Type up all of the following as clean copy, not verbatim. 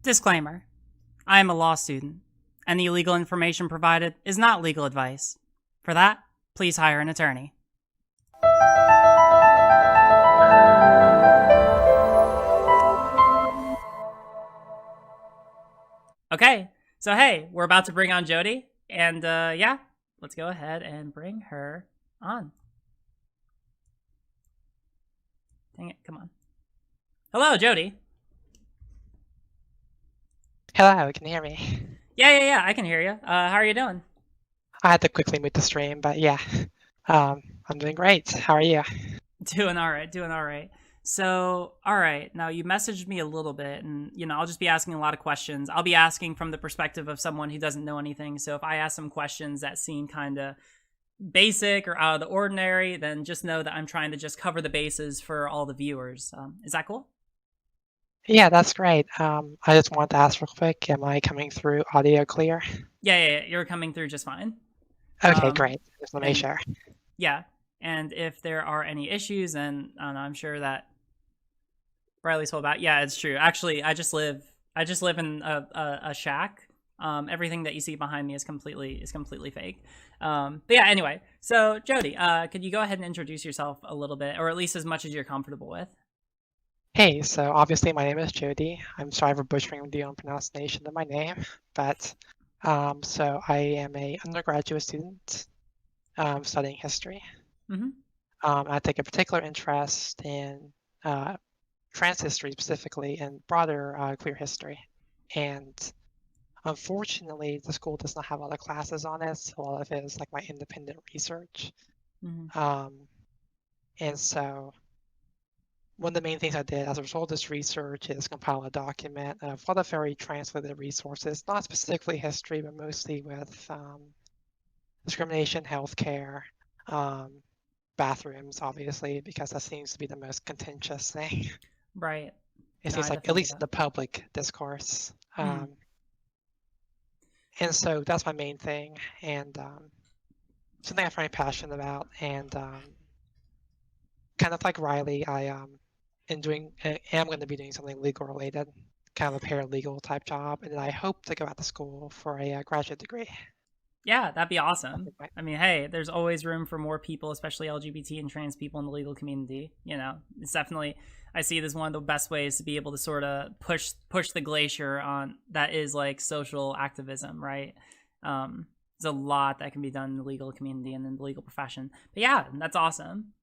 Disclaimer: I am a law student. Any legal information provided is not legal advice. For that, please hire an attorney. Okay, so hey, we're about to bring on Jody, and yeah, let's go ahead and bring her on. Dang it, come on. Hello, Jody. Hello, can you hear me? Yeah, I can hear you. How are you doing? I had to quickly mute the stream, but yeah, I'm doing great. How are you? Doing all right. So, all right, now you messaged me a little bit, and I'll just be asking a lot of questions. I'll be asking from the perspective of someone who doesn't know anything. So if I ask some questions that seem kind of basic or out of the ordinary, then just know that I'm trying to just cover the bases for all the viewers. Is that cool? Yeah, that's great. I just wanted to ask real quick, am I coming through audio clear? Yeah, you're coming through just fine. Okay, great. Just want to make And sure. yeah, and if there are any issues, then I'm sure that Riley's whole about. Yeah, it's true. Actually, I just live in a shack. Everything that you see behind me is completely fake. But yeah, anyway. So Jody, could you go ahead and introduce yourself a little bit, or at least as much as you're comfortable with? Hey, so obviously my name is Jody. I'm sorry for butchering the pronunciation of my name, but so I am a undergraduate student studying history. Mm-hmm. I take a particular interest in trans history specifically and broader queer history. And unfortunately, the school does not have a lot of classes on it. So a lot of it is like my independent research. Mm-hmm. And so one of the main things I did as a result of this research is compile a document of a lot of very translated resources, not specifically history, but mostly with discrimination, healthcare, bathrooms, obviously, because that seems to be the most contentious thing. Right. It No, seems I like, at definitely least get in the public discourse. that. Mm. And so that's my main thing, and something I'm very passionate about. And kind of like Riley, I am going to be doing something legal related, kind of a paralegal type job, and then I hope to go out to school for a graduate degree. Yeah, that'd be I awesome. think my, I mean, hey, there's always room for more people, especially LGBT and trans people in the legal community. It's definitely, I see it as one of the best ways to be able to sort of push the glacier on that is like social activism, right? There's a lot that can be done in the legal community and in the legal profession. But yeah, that's awesome.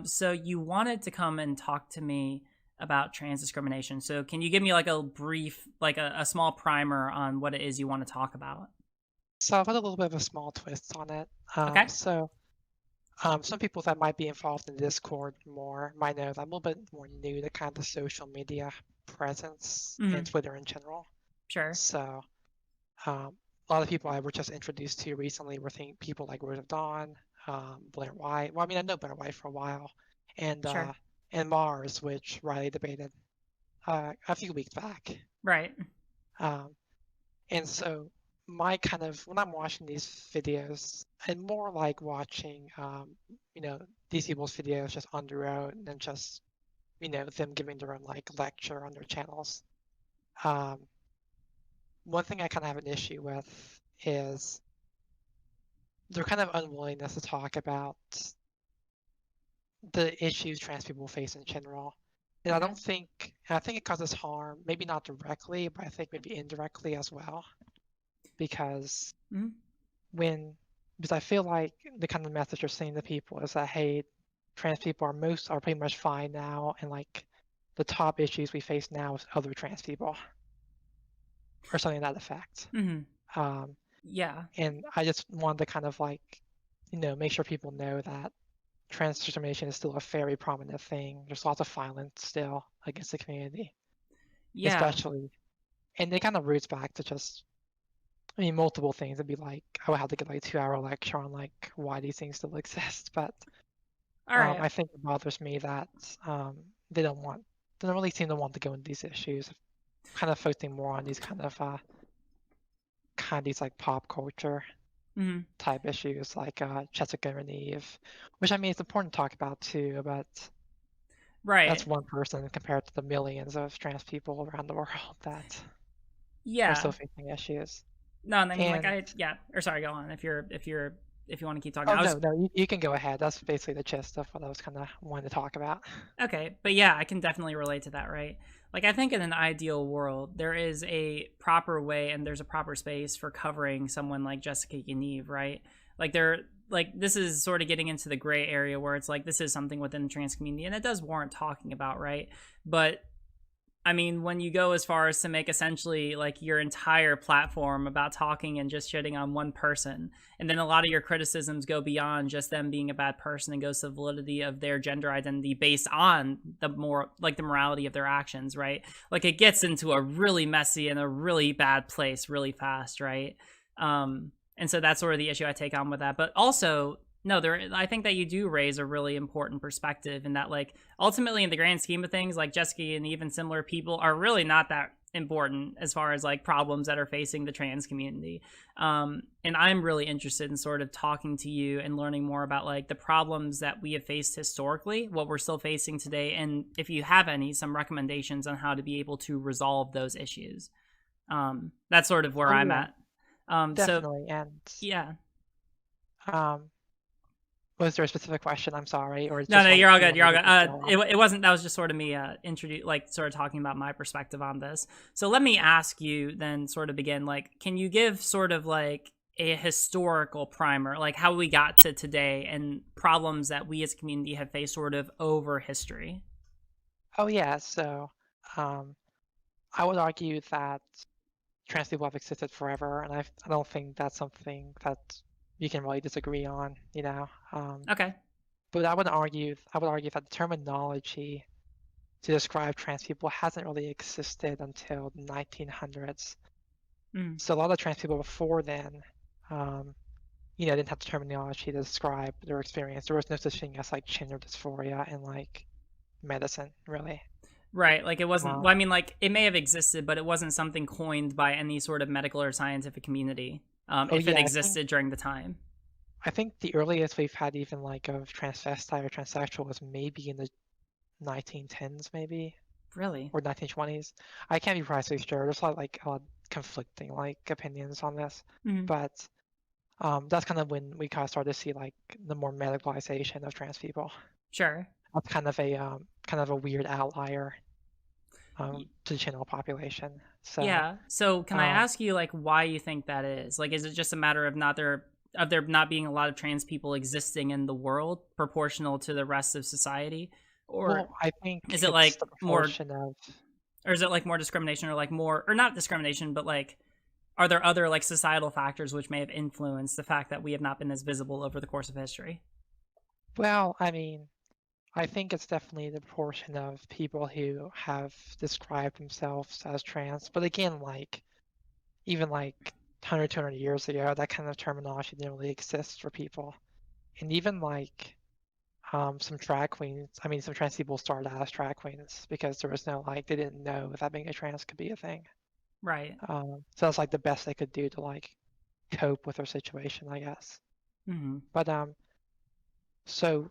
So you wanted to come and talk to me about trans discrimination. So can you give me like a brief, like a small primer on what it is you want to talk about? so I've had a little bit of a small twist on it. Okay. Some people that might be involved in Discord more might know that I'm a little bit more new to kind of the social media presence Mm-hmm. and Twitter in general. Sure. So a lot of people I were just introduced to recently were people like Rose of Dawn, Blair White. Well, I mean, I know Blair White for a while, and Sure. Mars, which Riley debated a few weeks back. Right. Um, and so my kind of when I'm watching these videos, I'm more like watching, these people's videos just on their own and just, them giving their own like lecture on their channels. Um, One thing I kind of have an issue with is their kind of unwillingness to talk about the issues trans people face in general. And Okay. I think it causes harm, maybe not directly, but I think maybe indirectly as well. Because Mm-hmm. because I feel like the kind of message you're saying to people is that, hey, trans people are pretty much fine now, and like the top issues we face now is other trans people, or something to that effect. Mm-hmm. Um, Yeah. and I just wanted to kind of like, make sure people know that trans discrimination is still a very prominent thing. There's lots of violence still against the community, Yeah. especially, and it kind of roots back to just, I mean, multiple things. It'd be like I would have to get like a 2 hour lecture on like why these things still exist. But All right. I think it bothers me that um, they they don't really seem to want to go into these issues, kind of focusing more on these kind of these like pop culture Mm-hmm. type issues like Jessica and Eve, which I mean it's important to talk about too, but Right. that's one person compared to the millions of trans people around the world that. are still Yeah. facing issues. No, and I mean, like, And or sorry, go on if you want to keep talking. oh I was no, you can go ahead. That's basically the gist of what I was kind of wanting to talk about. Okay, but yeah, I can definitely relate to that, right? Like, I think in an ideal world, there is a proper way and there's a proper space for covering someone like Jessica Yaniv, right? Like, this is sort of getting into the gray area where it's like this is something within the trans community and it does warrant talking about, right? But I mean, when you go as far as to make essentially like your entire platform about talking and just shitting on one person, and then a lot of your criticisms go beyond just them being a bad person and goes to the validity of their gender identity based on the more like the morality of their actions, right? Like it gets into a really messy and a really bad place really fast, right? And so that's sort of the issue I take on with that. But also, no, I think that you do raise a really important perspective in that, like, ultimately, in the grand scheme of things, like Jessica and even similar people are really not that important as far as like problems that are facing the trans community. And I'm really interested in sort of talking to you and learning more about like the problems that we have faced historically, what we're still facing today, and if you have any, some recommendations on how to be able to resolve those issues. That's sort of where Oh I'm yeah, at. So definitely. And yeah. um, was there a specific question? I'm sorry, or it's No, just no, like you're all you good. want You're me all to good. just go on? It wasn't. That was just sort of me sort of talking about my perspective on this. So let me ask you then, sort of begin. Like, can you give sort of like a historical primer, like how we got to today and problems that we as a community have faced, sort of over history? Oh yeah, so um, I would argue that trans people have existed forever, and I don't think that's something that you can really disagree on, you know. Okay. But I would argue that the terminology to describe trans people hasn't really existed until the 1900s. Mm. So a lot of trans people before then, um, didn't have the terminology to describe their experience. There was no such thing as like gender dysphoria in like medicine, really. Right. Like it wasn't. Um, Well, I mean, like it may have existed, but it wasn't something coined by any sort of medical or scientific community. oh If it yeah, I think existed during the time. I think the earliest we've had even like of transvestite or transsexual was maybe in the 1910s, maybe, Really. or 1920s. I can't be precisely sure. There's a lot like conflicting like opinions on this, Mm. but that's kind of when we kind of started to see like the more medicalization of trans people. Sure. That's kind of a weird outlier to the general population. So Yeah. So can I um, ask you like why you think that is? Like is it just a matter of there not being a lot of trans people existing in the world proportional to the rest of society? Or well, I think is it it's like the more proportion of or is it like more discrimination or like more or not discrimination, but like are there other like societal factors which may have influenced the fact that we have not been as visible over the course of history? well, I mean, I think it's definitely the proportion of people who have described themselves as trans. But again, like even like 100, 200 years ago, that kind of terminology didn't really exist for people. And even like some drag queens, I mean, some trans people started out as drag queens because there was no like they didn't know that being a trans could be a thing. Right. So that's like the best they could do to like cope with their situation, I guess. Mm-hmm. But so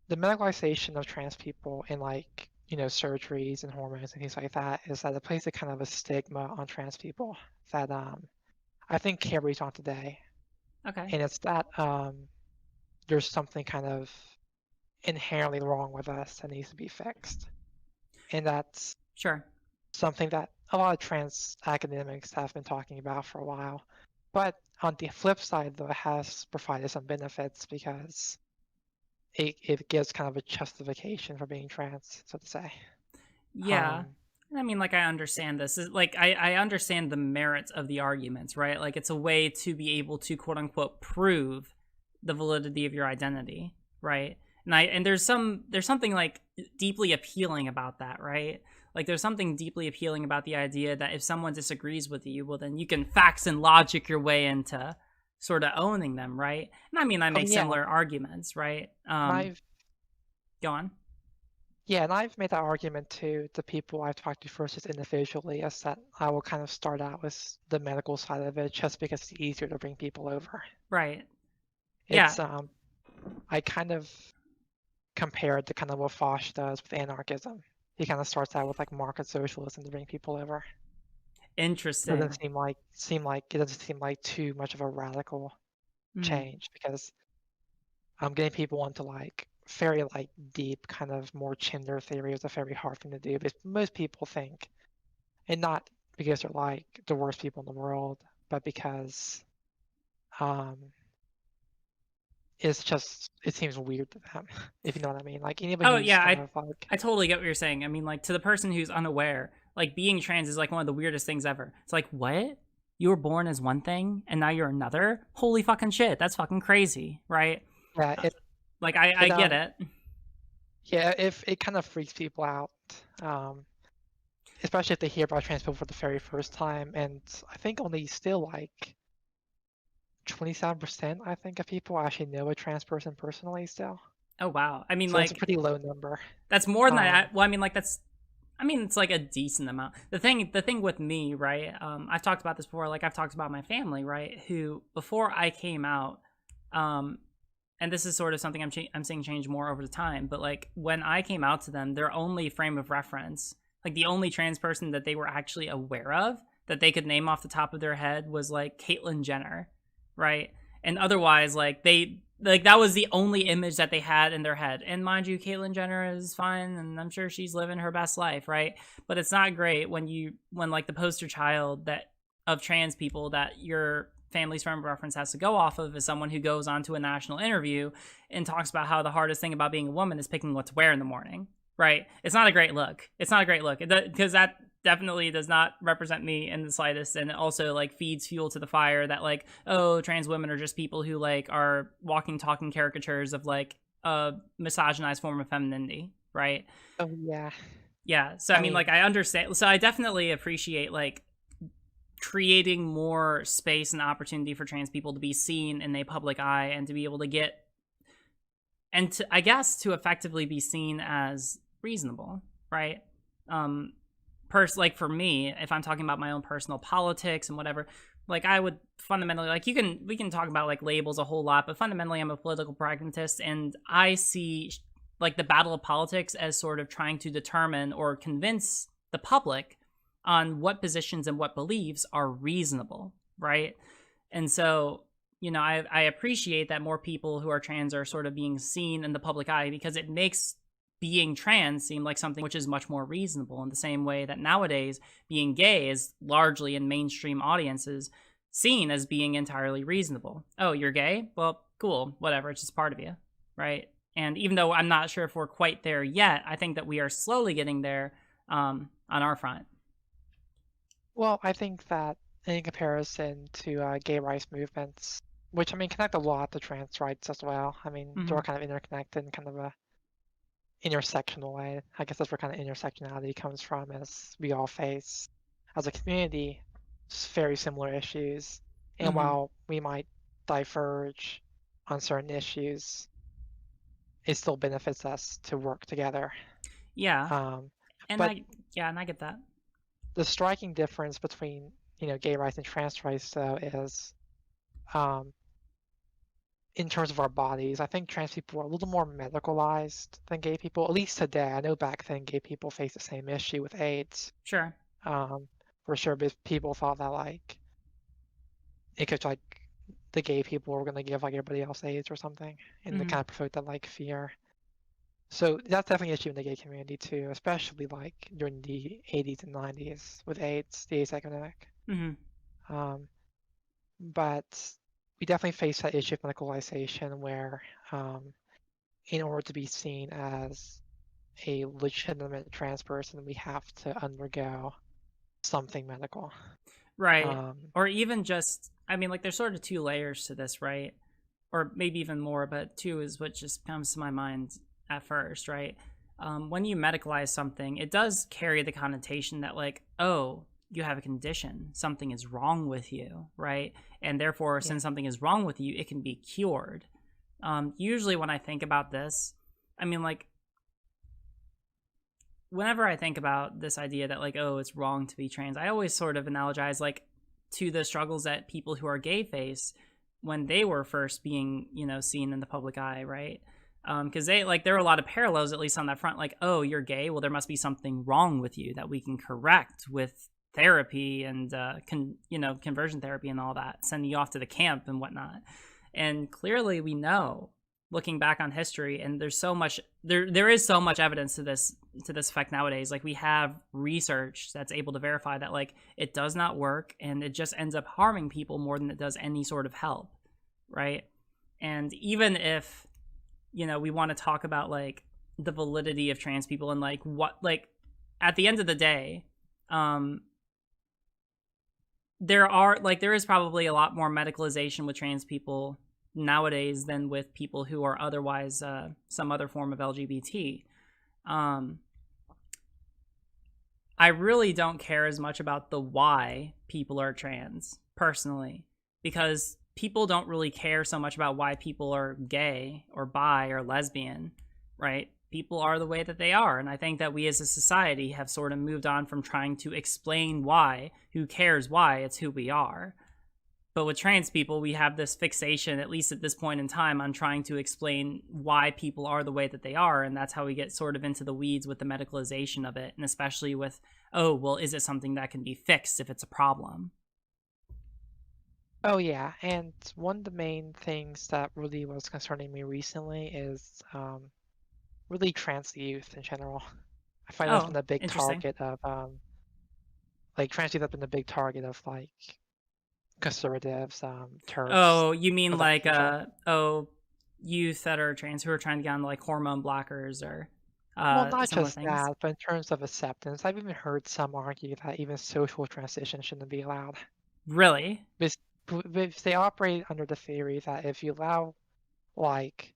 the medicalization of trans people in like surgeries and hormones and things like that is that it places a kind of a stigma on trans people that I think carries on today, Okay. and it's that there's something kind of inherently wrong with us that needs to be fixed, and that's Sure. something that a lot of trans academics have been talking about for a while. But on the flip side, though, it has provided some benefits because it gives kind of a justification for being trans, so to say. Yeah. Um, I mean, like, I understand this. Like, I understand the merits of the arguments, right? Like, it's a way to be able to quote unquote prove the validity of your identity, right? And there's something like deeply appealing about that, right? Like, there's something deeply appealing about the idea that if someone disagrees with you, well, then you can facts and logic your way into sort of owning them, right? And I mean, I oh make yeah, similar arguments, right? and I've Go on. yeah, and I've made that argument to the people I've talked to first just individually, is that I will kind of start out with the medical side of it just because it's easier to bring people over. Right. Yeah. It's I kind of compared to kind of what Foch does with anarchism. He kind of starts out with like market socialism to bring people over. Interesting. Doesn't it doesn't seem like too much of a radical Mm. change, because getting people into like very like deep kind of more gender theory is a very hard thing to do, because most people think, and not because they're like the worst people in the world, but because um it seems weird to them, if you know what I mean. Like anybody Oh who's yeah, kind of like, I totally get what you're saying. I mean, like to the person who's unaware, like being trans is like one of the weirdest things ever. It's like, what? You were born as one thing and now you're another? Holy fucking shit. That's fucking crazy, right? yeah, Uh, Like I it get it. yeah, if it kind of freaks people out, um, especially if they hear about trans people for the very first time. And I think only still like 27%, I think, of people actually know a trans person personally still. Oh wow. I mean So that's a like pretty low number. that's more than Um, well, I mean like that's I mean it's like a decent amount. The thing with me, right? I've talked about this before, like I've talked about my family, right? Who before I came out, um and this is sort of something I'm seeing change more over the time, but like when I came out to them, their only frame of reference, like the only trans person that they were actually aware of that they could name off the top of their head was like Caitlyn Jenner, right? And otherwise, like they like that was the only image that they had in their head. And mind you, Caitlyn Jenner is fine, and I'm sure she's living her best life, right? But it's not great when like the poster child that of trans people that your family's frame of reference has to go off of is someone who goes on to a national interview and talks about how the hardest thing about being a woman is picking what to wear in the morning, right? It's not a great look. It's not a great look because that definitely does not represent me in the slightest, and it also like feeds fuel to the fire that like, oh, trans women are just people who like are walking talking caricatures of like a misogynized form of femininity, right? oh yeah, Yeah, so I I mean like mean, I understand, so I definitely appreciate like creating more space and opportunity for trans people to be seen in a public eye and to be able to get and to, I guess, to effectively be seen as reasonable, right? Um, like for me, if I'm talking about my own personal politics and whatever, like I would fundamentally like we can talk about like labels a whole lot, but fundamentally I'm a political pragmatist and I see like the battle of politics as sort of trying to determine or convince the public on what positions and what beliefs are reasonable, right? And so, I appreciate that more people who are trans are sort of being seen in the public eye because it makes being trans seem like something which is much more reasonable in the same way that nowadays being gay is largely in mainstream audiences seen as being entirely reasonable. Oh, you're gay? Well, cool, whatever, it's just part of you, right? And even though I'm not sure if we're quite there yet, I think that we are slowly getting there on our front. well, I think that in comparison to gay rights movements, which I mean connect a lot to trans rights as well. I mean, they're Mm-hmm. all kind of interconnected in kind of a intersectional way. I guess that's where kind of intersectionality comes from, as we all face as a community very similar issues. And Mm-hmm. while we might diverge on certain issues, it still benefits us to work together. Yeah, Um, and but I get that. the striking difference between gay rights and trans rights though is um, in terms of our bodies. I think trans people are a little more medicalized than gay people, at least today. I know back then gay people faced the same issue with AIDS, Sure. um, for sure, but people thought that like it could like the gay people were gonna give like everybody else AIDS or something, and to Mm-hmm. kind of provoke that like fear. So that's definitely an issue in the gay community too, especially like during the 80s and 90s with AIDS, the AIDS epidemic. Mm-hmm. Um, but we definitely face that issue of medicalization where, um, in order to be seen as a legitimate trans person, we have to undergo something medical. Right. Um, Or even just, I mean, like, there's sort of two layers to this, right? Or maybe even more, but two is what just comes to my mind at first, right? When you medicalize something, it does carry the connotation that, like, oh, you have a condition, something is wrong with you, right? And therefore, yeah, since something is wrong with you, it can be cured. Usually, when I think about this, I mean, like, whenever I think about this idea that like, oh, it's wrong to be trans, I always sort of analogize like to the struggles that people who are gay face when they were first being, seen in the public eye, right? Because they like there are a lot of parallels, at least on that front. Like, oh, you're gay, well, there must be something wrong with you that we can correct with therapy and conversion therapy and all that, sending you off to the camp and whatnot. And clearly we know, looking back on history, and there's so much there is so much evidence to this effect nowadays. Like, we have research that's able to verify that, like, it does not work, and it just ends up harming people more than it does any sort of help, right? And even if, we want to talk about, like, the validity of trans people and, like, what, like, at the end of the day, there is probably a lot more medicalization with trans people nowadays than with people who are otherwise some other form of LGBT. I really don't care as much about the why people are trans, personally, because people don't really care so much about why people are gay or bi or lesbian, right? People are the way that they are. And I think that we as a society have sort of moved on from trying to explain why. Who cares why? It's who we are. But with trans people, we have this fixation, at least at this point in time, on trying to explain why people are the way that they are. And that's how we get sort of into the weeds with the medicalization of it. And especially with, oh, well, is it something that can be fixed if it's a problem? Oh yeah, and one of the main things that really was concerning me recently is really trans youth in general. I find that's been a big target of like trans youth have been a big target of like conservatives, TERFs. Oh, you mean like youth that are trans who are trying to get on like hormone blockers or well, not just things? that, but in terms of acceptance, I've even heard some argue that even social transition shouldn't be allowed. Really? Because they operate under the theory that if you allow like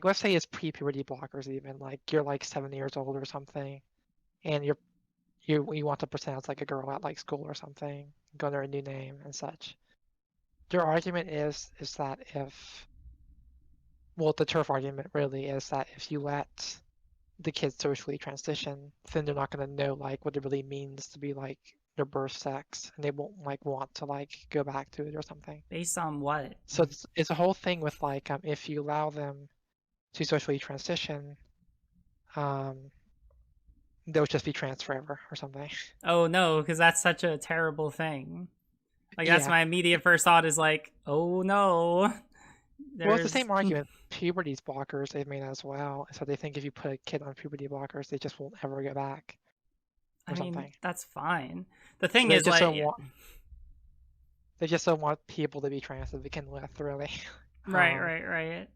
let's say it's pre-puberty blockers, even like you're like 7 years old or something, and you want to pretend it's like a girl at like school or something, go under a new name and such. Their argument is that the TERF argument really is that if you let the kids socially transition, then they're not going to know like what it really means to be like their birth sex, and they won't like want to like go back to it or something. Based on what? So it's a whole thing with like if you allow them to socially transition, they'll just be trans forever or something. Oh no, because that's such a terrible thing. Like that's my immediate first thought is like, oh no. Well, it's the same argument. Puberty blockers they've made as well. So they think if you put a kid on puberty blockers, they just won't ever go back. I mean, that's fine. The thing is, like, they just don't want people to be trans to begin with, really. Right.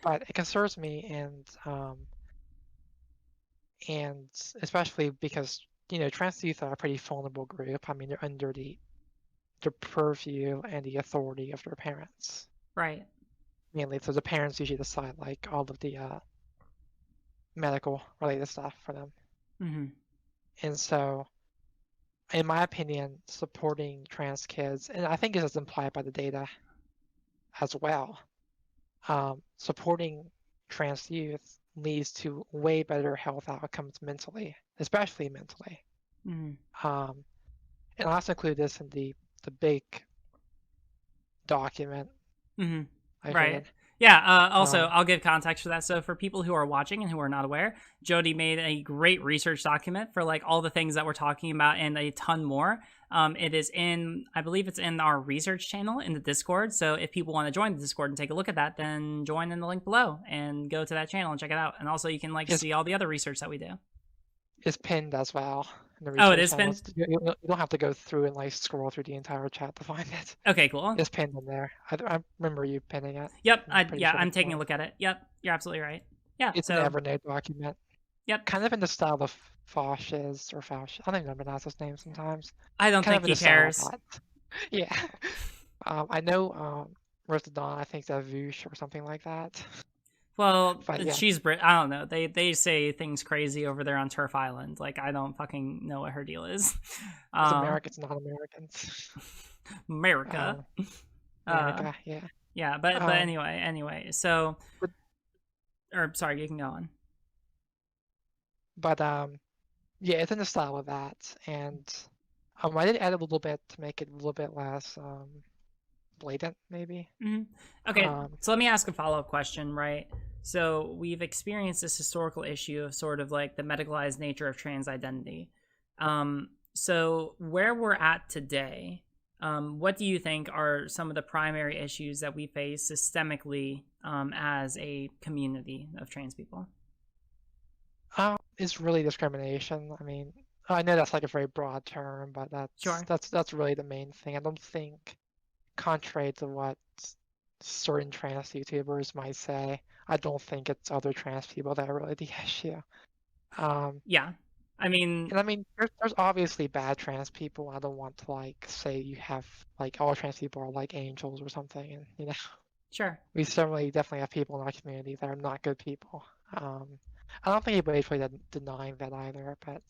But it concerns me, and especially because trans youth are a pretty vulnerable group. I mean, they're under the purview and the authority of their parents. Right. Mainly, so the parents usually decide like all of the medical related stuff for them. Mm-hmm. And so, in my opinion, supporting trans kids, and I think this is implied by the data as well, supporting trans youth leads to way better health outcomes mentally, especially mentally. Mm-hmm. And I also include this in the big document. Mm-hmm. Right. Yeah, also, I'll give context for that. So for people who are watching and who are not aware, Jody made a great research document for like all the things that we're talking about and a ton more. It is I believe it's in our research channel in the Discord. So if people want to join the Discord and take a look at that, then join in the link below and go to that channel and check it out. And also you can like see all the other research that we do. It's pinned as well. Oh, it is pinned? You don't have to go through and like scroll through the entire chat to find it. Okay, cool. It's pinned in there. I remember you pinning it. Yep, I'm taking a look at it. Yep, you're absolutely right. Yeah, it's an Evernote document. Yep. Kind of in the style of Fosh's or Fausch. I don't even remember his name sometimes. I don't think he cares. Yeah. I know Rose Dawn, I think that's Voosh or something like that. Well, she's Brit. I don't know. They say things crazy over there on Turf Island. Like, I don't fucking know what her deal is. It's Americans, not Americans. America. America, yeah. Yeah, but anyway. So, sorry, you can go on. But yeah, it's in the style of that, and I did add a little bit to make it a little bit less blatant, maybe. Mm-hmm. Okay, so let me ask a follow-up question, right? So we've experienced this historical issue of sort of like the medicalized nature of trans identity. So where we're at today, what do you think are some of the primary issues that we face systemically as a community of trans people? It's really discrimination. I mean, I know that's like a very broad term, but Sure. that's really the main thing. I don't think, contrary to what certain trans YouTubers might say, I don't think it's other trans people that are really the issue. Yeah. I mean, And I mean, there's obviously bad trans people. I don't want to like say you have like all trans people are like angels or something. And sure. we certainly definitely have people in our community that are not good people. I don't think anybody's really denying that either. But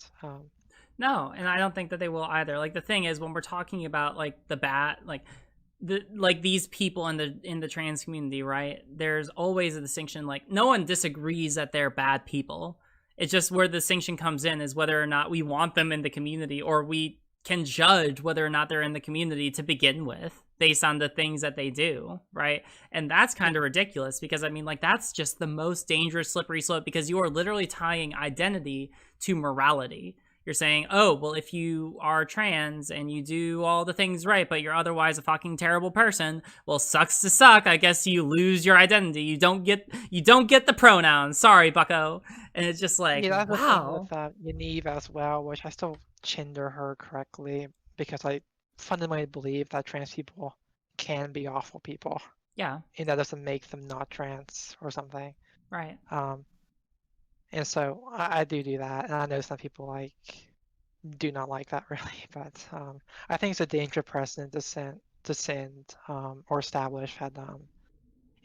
No, and I don't think that they will either. Like the thing is, when we're talking about like the bad, like these people in the trans community, right? There's always a distinction. Like no one disagrees that they're bad people. It's just where the distinction comes in is whether or not we want them in the community, or we can judge whether or not they're in the community to begin with based on the things that they do, right? And that's kind of ridiculous because I mean, like that's just the most dangerous slippery slope because you are literally tying identity to morality. You're saying, oh, well, if you are trans and you do all the things right, but you're otherwise a fucking terrible person, well, sucks to suck. I guess you lose your identity. You don't get the pronouns. Sorry, bucko. And it's just like, yeah, that's the thing wow. with Yaniv as well, which I still gender her correctly because I fundamentally believe that trans people can be awful people. Yeah. And that doesn't make them not trans or something. Right. And so I do that, and I know some people like do not like that really, but I think it's a dangerous precedent to send or establish that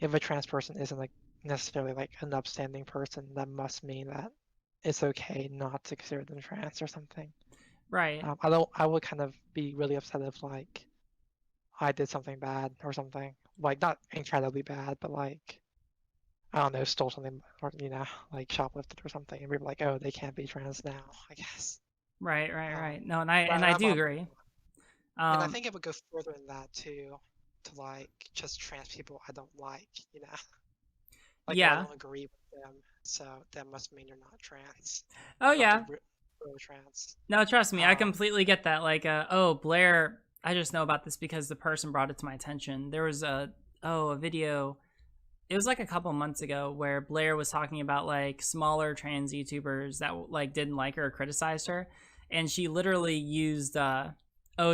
if a trans person isn't like necessarily like an upstanding person, that must mean that it's okay not to consider them trans or something. Right. I would kind of be really upset if like I did something bad or something, like not incredibly bad, but like I don't know, stole something or like shoplifted or something, and we were like, oh, they can't be trans now, I guess. Right. Um, No, and but I do agree. and I think it would go further than that too, to like just trans people I don't like, like oh, I Yeah. don't agree with them, so that must mean you're not trans. Oh, Not the yeah. real trans. No, trust me, I Um, completely get that. Like, oh, Blair, I just know about this because the person brought it to my attention. There was a video. It was like a couple months ago where Blair was talking about like smaller trans YouTubers that like didn't like her or criticized her, and she literally used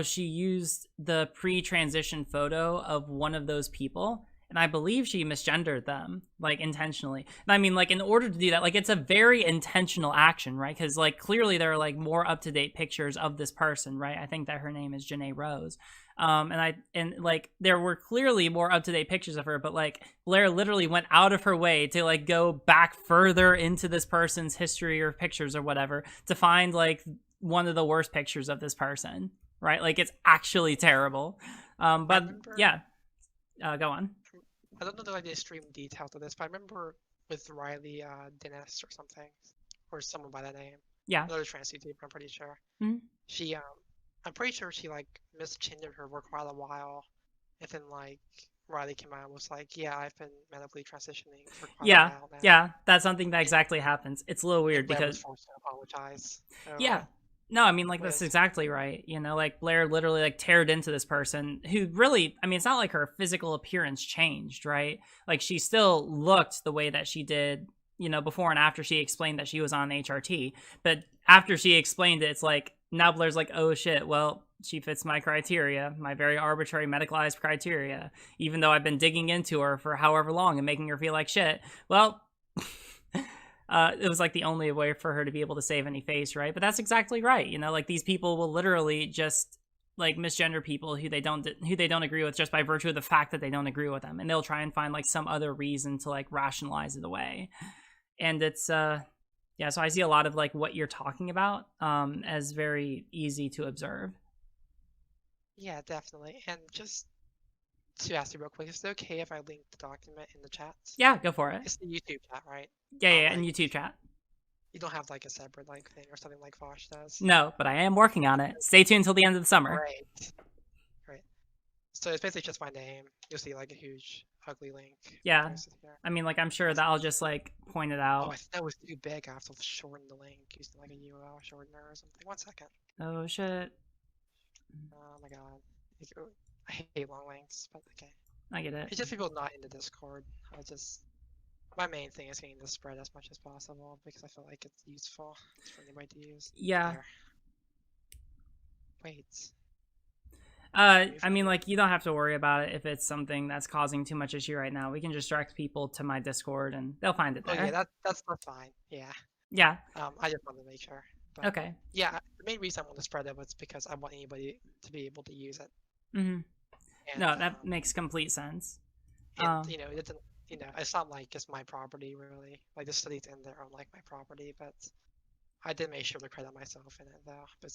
she used the pre-transition photo of one of those people, and I believe she misgendered them like intentionally. And I mean, like in order to do that, like it's a very intentional action, right? Because like clearly there are like more up-to-date pictures of this person, right? I think that her name is Janae Rose. And like there were clearly more up-to-date pictures of her, but like Blair literally went out of her way to like go back further into this person's history or pictures or whatever to find like one of the worst pictures of this person, right? Like it's actually terrible. But yeah, go on. I don't know the extreme details of this, but I remember with Riley Dennis or something, or someone by that name, Yeah. another trans YouTuber, I'm pretty sure. Mm-hmm. She I'm pretty sure she like misgendered her for quite a while, and then like Riley came out and was like, yeah, I've been medically transitioning for quite a Yeah, while now. yeah, that's something that And, exactly happens. It's a little weird and Blair was because forced to apologize. yeah. No, I mean like that's With exactly right. You know, like Blair literally like teared into this person who really, I mean, it's not like her physical appearance changed, right? Like she still looked the way that she did, before and after she explained that she was on HRT. But after she explained it, it's like now Blair's like, "Oh shit, well, she fits my criteria, my very arbitrary medicalized criteria, even though I've been digging into her for however long and making her feel like shit." Well, it was like the only way for her to be able to save any face, right? But that's exactly right. Like these people will literally just like misgender people who they don't agree with just by virtue of the fact that they don't agree with them, and they'll try and find like some other reason to like rationalize it away. And it's yeah, so I see a lot of like what you're talking about as very easy to observe. yeah, definitely. And just to ask you real quick, is it okay if I link the document in the chat? Yeah, go for it. It's the YouTube chat, right? Yeah, Like, in YouTube chat. you don't have like a separate like thing or something like Fosh does. No, but I am working on it. Stay tuned till the end of the summer. Great. So it's basically just my name. You'll see like a huge ugly link. Yeah. Posted here. I mean, like, I'm sure that I'll just like point it out. Oh, I think that was too big. I have to shorten the link using like a URL shortener or something. 1 second. Oh shit. Oh my god. I hate long links, but okay. I get it. It's just people not in the Discord. My main thing is getting the spread as much as possible because I feel like it's useful for anybody to use. Yeah. There. Wait. I mean, like, you don't have to worry about it if it's something that's causing too much issue right now. We can just direct people to my Discord and they'll find it there. Oh yeah, that's fine. Yeah. Yeah. I just wanted to make sure. But, okay. Yeah, the main reason I want to spread it was because I want anybody to be able to use it. Mm-hmm. No, that makes complete sense. And you know, it doesn't. You know, it's not like it's my property really. Like the studies in there are like my property, but I did make sure to credit myself in it though. But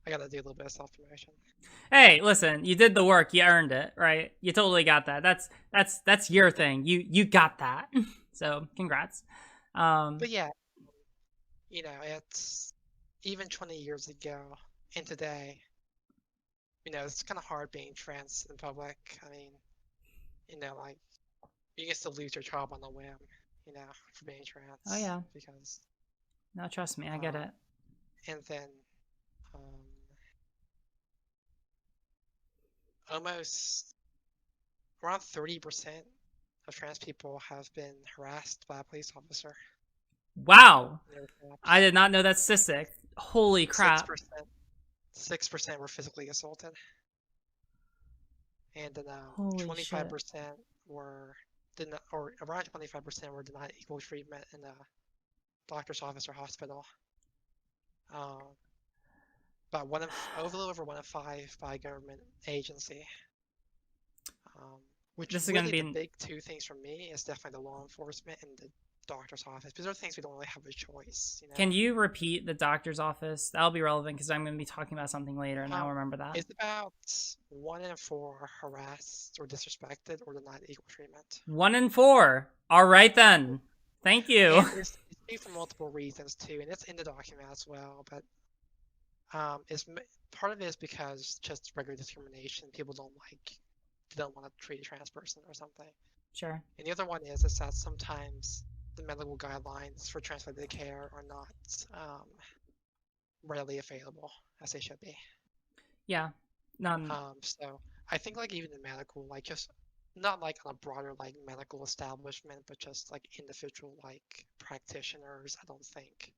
I gotta do a little bit of self promotion. Hey, listen, you did the work, you earned it, right? You totally got that. That's your thing. You got that. So congrats. But yeah, you know, it's even 20 years ago and today. You know, it's kind of hard being trans in public. I mean, you know, like. You can still lose your job on a whim, you know, for being trans. Oh yeah. Because. No, trust me, I get it. And then, almost around 30% of trans people have been harassed by a police officer. Wow. I did not know that statistic. Holy crap. 6% were physically assaulted. And then 25% were or around 25% were denied equal treatment in a doctor's office or hospital. But a little over 1 in 5 by a government agency. Which this is really going to be the big two things for me is definitely the law enforcement and the doctor's office, because there are things we don't really have a choice. You know? Can you repeat the doctor's office? That'll be relevant because I'm going to be talking about something later, and I'll remember that. It's about 1 in 4 are harassed or disrespected or denied equal treatment. 1 in 4. All right then. Thank you. And it's for multiple reasons too, and it's in the document as well. But part of it is because just regular discrimination. People don't want to treat a trans person or something. Sure. And the other one is that sometimes the medical guidelines for transgender care are not readily available as they should be. Yeah. None. So I think like even in medical, like just not like on a broader like medical establishment, but just like individual like practitioners, I don't think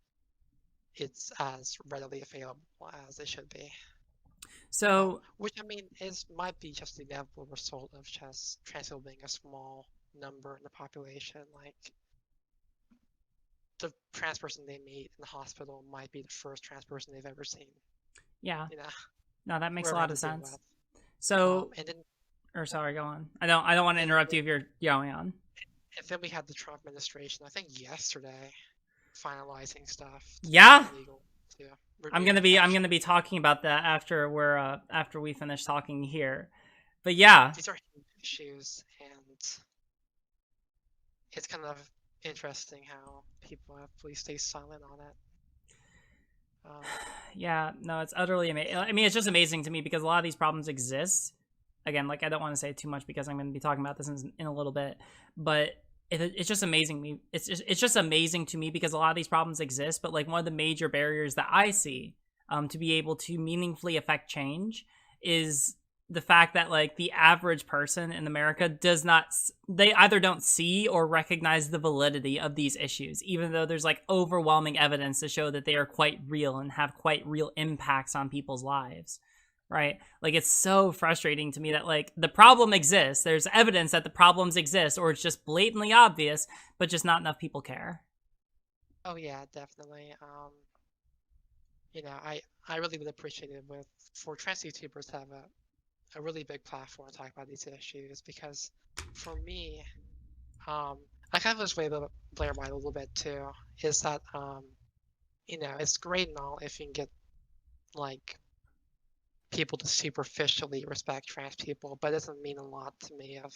it's as readily available as it should be. So, which I mean might be just the inevitable result of just trans people being a small number in the population. Like the trans person they meet in the hospital might be the first trans person they've ever seen. Yeah. You know? No, that makes a lot of sense. With. So, and then, or sorry, go on. I don't want to interrupt you if you're going on. And then we had the Trump administration, I think yesterday, finalizing stuff. Yeah. I'm gonna be talking about that after we finish talking here. But yeah. These are huge issues, and it's kind of interesting how people have please stay silent on it. Yeah, no, it's utterly amazing. I mean, it's just amazing to me because a lot of these problems exist. Again, like I don't want to say too much because I'm going to be talking about this in a little bit, but it's just amazing. It's just amazing to me because a lot of these problems exist. But like one of the major barriers that I see to be able to meaningfully affect change is the fact that like the average person in America they either don't see or recognize the validity of these issues, even though there's like overwhelming evidence to show that they are quite real and have quite real impacts on people's lives. Right? Like it's so frustrating to me that like the problem exists. There's evidence that the problems exist, or it's just blatantly obvious, but just not enough people care. Oh yeah, definitely. You know, I really would appreciate it for trans YouTubers to have a really big platform to talk about these issues, because for me, I kind of just way to blare my a little bit too, is that you know, it's great and all if you can get like people to superficially respect trans people, but it doesn't mean a lot to me if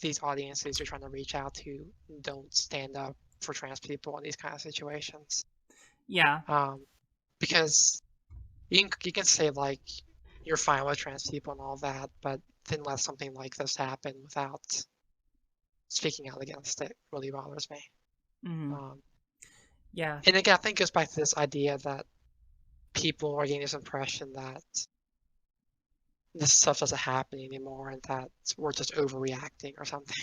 these audiences you're trying to reach out to don't stand up for trans people in these kind of situations. Yeah. Because you can say like you're fine with trans people and all that, but then let something like this happen without speaking out against it really bothers me. Yeah. And again, I think it goes back to this idea that people are getting this impression that this stuff doesn't happen anymore and that we're just overreacting or something.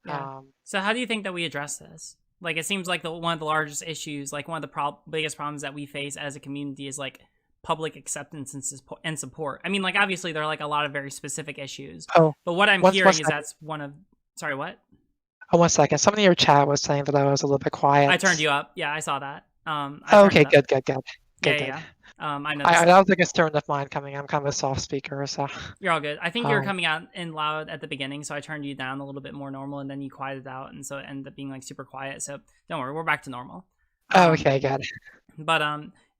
Yeah. So how do you think that we address this? Like, it seems like one of the largest issues, like one of the biggest problems that we face as a community is like public acceptance and support. I mean, like, obviously there are like a lot of very specific issues, but what I'm hearing is that's one of, sorry, what? Oh, 1 second. Somebody in your chat was saying that I was a little bit quiet. I turned you up. Yeah, I saw that. Okay, good. Yeah. I know. That was a concern of mine coming. I'm kind of a soft speaker, so. You're all good. I think you're coming out in loud at the beginning, so I turned you down a little bit more normal, and then you quieted out, and so it ended up being like super quiet. So don't worry, we're back to normal. Okay, got it. But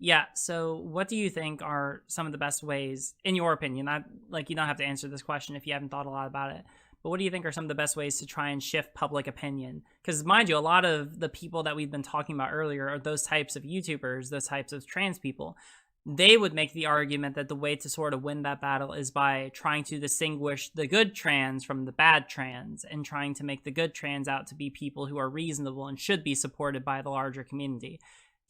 yeah. So what do you think are some of the best ways, in your opinion? You don't have to answer this question if you haven't thought a lot about it. But what do you think are some of the best ways to try and shift public opinion? Because mind you, a lot of the people that we've been talking about earlier are those types of YouTubers, those types of trans people. They would make the argument that the way to sort of win that battle is by trying to distinguish the good trans from the bad trans and trying to make the good trans out to be people who are reasonable and should be supported by the larger community.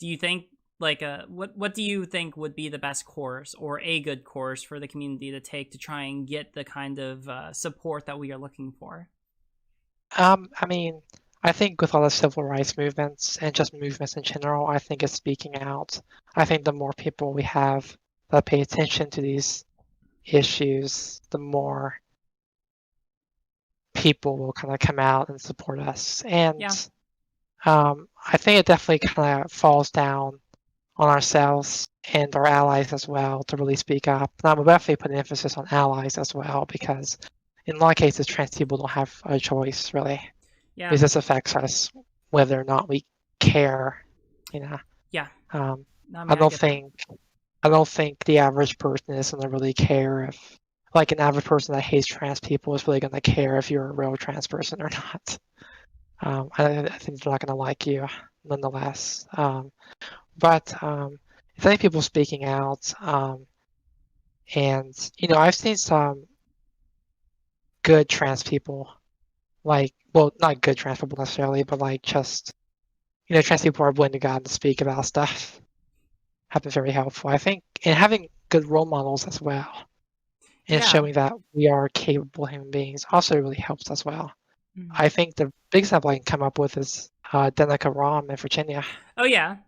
Do you think what do you think would be the best course or a good course for the community to take to try and get the kind of support that we are looking for? I mean, I think with all the civil rights movements and just movements in general, I think it's speaking out. I think the more people we have that pay attention to these issues, the more people will kind of come out and support us. And I think it definitely kind of falls down on ourselves and our allies as well to really speak up. And I would definitely put an emphasis on allies as well, because in a lot of cases, trans people don't have a choice, really. Yeah. Because this affects us whether or not we care, you know. Yeah. I don't think the average person is going to really care if, like, an average person that hates trans people is really going to care if you're a real trans person or not. I think they're not going to like you nonetheless. But if any people speaking out, and I've seen some good trans people, like, well, not good trans people necessarily, but like just trans people are willing to go out and speak about stuff. Have been very helpful, I think, and having good role models as well, and showing that we are capable human beings also really helps as well. Mm-hmm. I think the big example I can come up with is Danica Rom in Virginia. Oh yeah.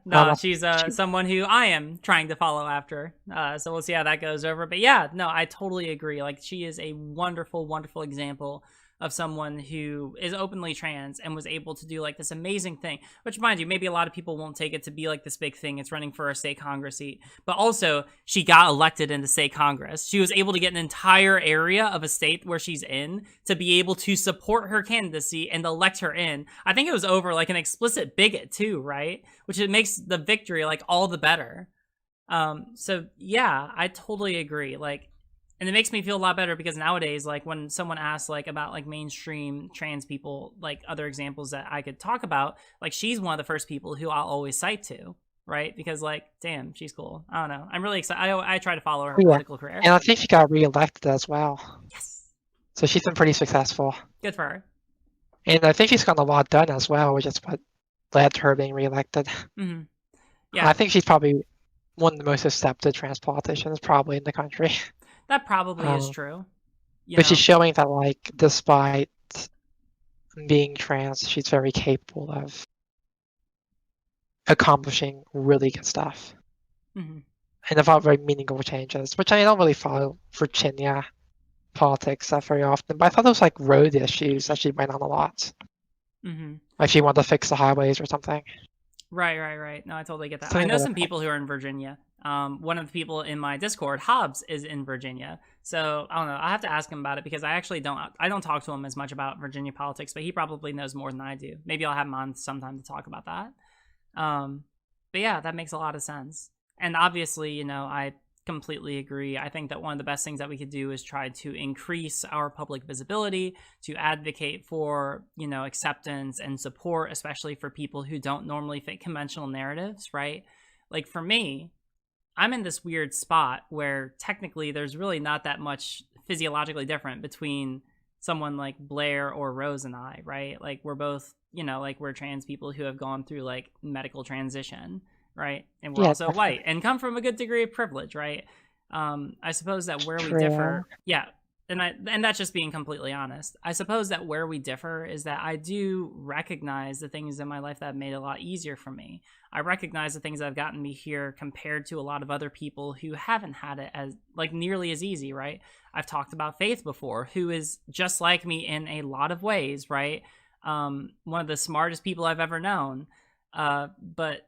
No, she's someone who I am trying to follow after. So we'll see how that goes over. But yeah, no, I totally agree. Like, she is a wonderful, wonderful example of someone who is openly trans and was able to do like this amazing thing, which, mind you, maybe a lot of people won't take it to be like this big thing. It's running for a state Congress seat, but also she got elected in the state Congress. She was able to get an entire area of a state where she's in to be able to support her candidacy and elect her in. I think it was over like an explicit bigot too, right? Which it makes the victory like all the better. So yeah, I totally agree. Like, and it makes me feel a lot better because nowadays, like, when someone asks like about like mainstream trans people, like other examples that I could talk about, like, she's one of the first people who I'll always cite to, right? Because like, damn, she's cool. I don't know. I'm really excited. I try to follow her political career. And I think she got reelected as well. Yes. So she's been pretty successful. Good for her. And I think she's gotten a lot done as well, which is what led to her being reelected. Mm-hmm. Yeah. I think she's probably one of the most accepted trans politicians probably in the country. That probably is true. But she's showing that, like, despite being trans, she's very capable of accomplishing really good stuff. Mm-hmm. And about very meaningful changes, which I don't really follow Virginia politics that very often. But I thought those like road issues that she went on a lot. Mm-hmm. Like she wanted to fix the highways or something. Right. No, I totally get that. I know some people who are in Virginia. One of the people in my Discord, Hobbs, is in Virginia. So I don't know. I have to ask him about it because I don't talk to him as much about Virginia politics, but he probably knows more than I do. Maybe I'll have him on sometime to talk about that. But yeah, that makes a lot of sense. And obviously, I completely agree. I think that one of the best things that we could do is try to increase our public visibility, to advocate for, acceptance and support, especially for people who don't normally fit conventional narratives, right? Like, for me, I'm in this weird spot where technically there's really not that much physiologically different between someone like Blair or Rose and I, right? Like we're both, like we're trans people who have gone through like medical transition, right? And we're Yeah, also white and come from a good degree of privilege, right? I suppose that where we true. differ, yeah, and that's just being completely honest. I suppose that where we differ is that I do recognize the things in my life that have made it a lot easier for me. I recognize the things that have gotten me here compared to a lot of other people who haven't had it as like nearly as easy, right? I've talked about Faith before, who is just like me in a lot of ways, right? One of the smartest people I've ever known, but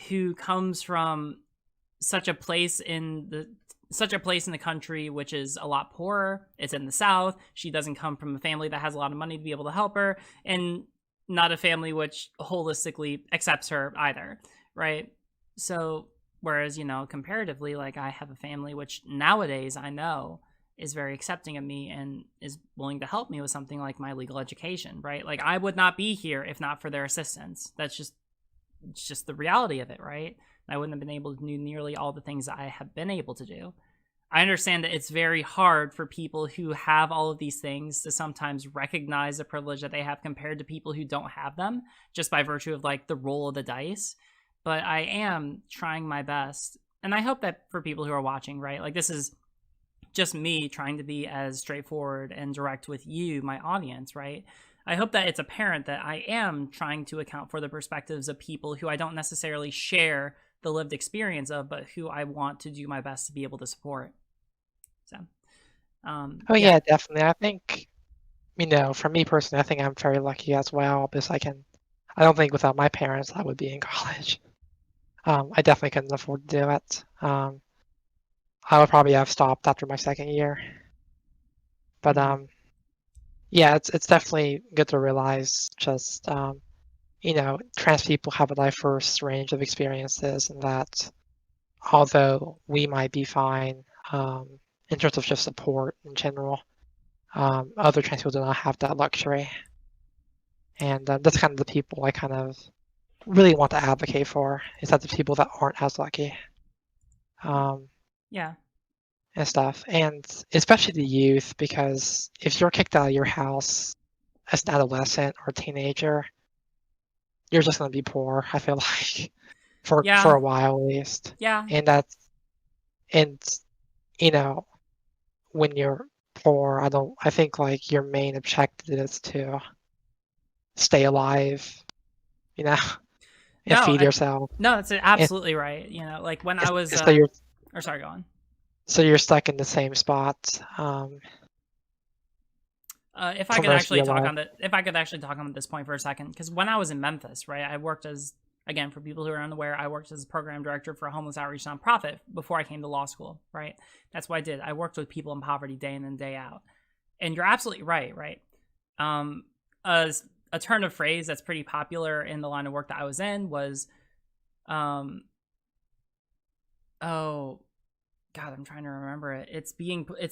who comes from such a place in the country which is a lot poorer. It's in the South. She doesn't come from a family that has a lot of money to be able to help her, and not a family which holistically accepts her either, right? So whereas, comparatively, like I have a family which nowadays I know is very accepting of me and is willing to help me with something like my legal education, right? Like I would not be here if not for their assistance. It's just the reality of it, right? I wouldn't have been able to do nearly all the things that I have been able to do. I understand that it's very hard for people who have all of these things to sometimes recognize the privilege that they have compared to people who don't have them, just by virtue of like the roll of the dice. But I am trying my best. And I hope that for people who are watching, right? Like this is just me trying to be as straightforward and direct with you, my audience, right? I hope that it's apparent that I am trying to account for the perspectives of people who I don't necessarily share the lived experience of, but who I want to do my best to be able to support. So, Oh yeah, definitely. I think, for me personally, I think I'm very lucky as well because I don't think without my parents I would be in college. I definitely couldn't afford to do it. I would probably have stopped after my second year. But yeah, it's definitely good to realize just trans people have a diverse range of experiences, and that although we might be fine in terms of just support in general, other trans people do not have that luxury. And that's kind of the people I kind of really want to advocate for, is that the people that aren't as lucky. Yeah. And stuff. And especially the youth, because if you're kicked out of your house as an adolescent or teenager, you're just going to be poor, I feel like, for a while at least. Yeah. And when you're poor, I think like your main objective is to stay alive, and feed yourself. No, that's absolutely right. Like when I was sorry, go on. So you're stuck in the same spot. If I could actually talk on this point for a second, because when I was in Memphis, right, I worked as, again, for people who are unaware, I worked as a program director for a homeless outreach nonprofit before I came to law school, right? That's what I did. I worked with people in poverty day in and day out. And you're absolutely right, right? A turn of phrase that's pretty popular in the line of work that I was in was, God, I'm trying to remember it. It's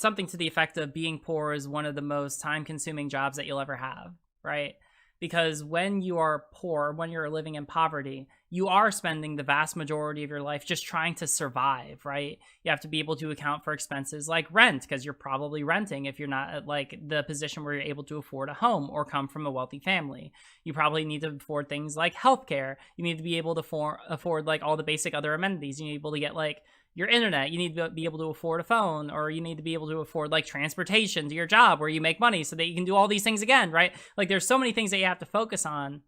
something to the effect of being poor is one of the most time-consuming jobs that you'll ever have, right? Because when you are poor, when you're living in poverty, you are spending the vast majority of your life just trying to survive, right? You have to be able to account for expenses like rent, because you're probably renting if you're not at like the position where you're able to afford a home or come from a wealthy family. You probably need to afford things like healthcare. You need to be able to afford like all the basic other amenities. You need to be able to get like your internet. You need to be able to afford a phone, or you need to be able to afford like transportation to your job where you make money so that you can do all these things again, right? Like there's so many things that you have to focus on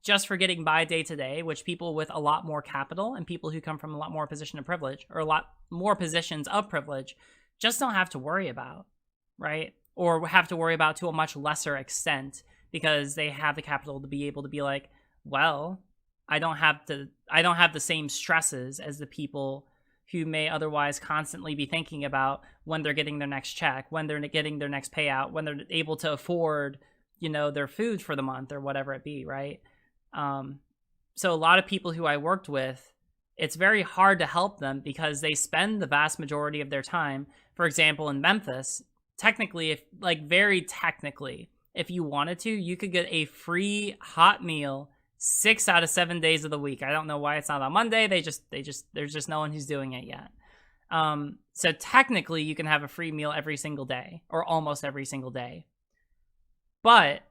just for getting by day to day, which people with a lot more capital and people who come from a lot more position of privilege, or a lot more positions of privilege, just don't have to worry about, right? Or have to worry about to a much lesser extent, because they have the capital to be able to be like, well, I don't have the same stresses as the people who may otherwise constantly be thinking about when they're getting their next check, when they're getting their next payout, when they're able to afford, their food for the month or whatever it be, right? So a lot of people who I worked with, it's very hard to help them because they spend the vast majority of their time, for example, in Memphis, very technically, if you wanted to, you could get a free hot meal 6 out of 7 days of the week. I don't know why it's not on Monday. There's just no one who's doing it yet. So technically you can have a free meal every single day, or almost every single day. But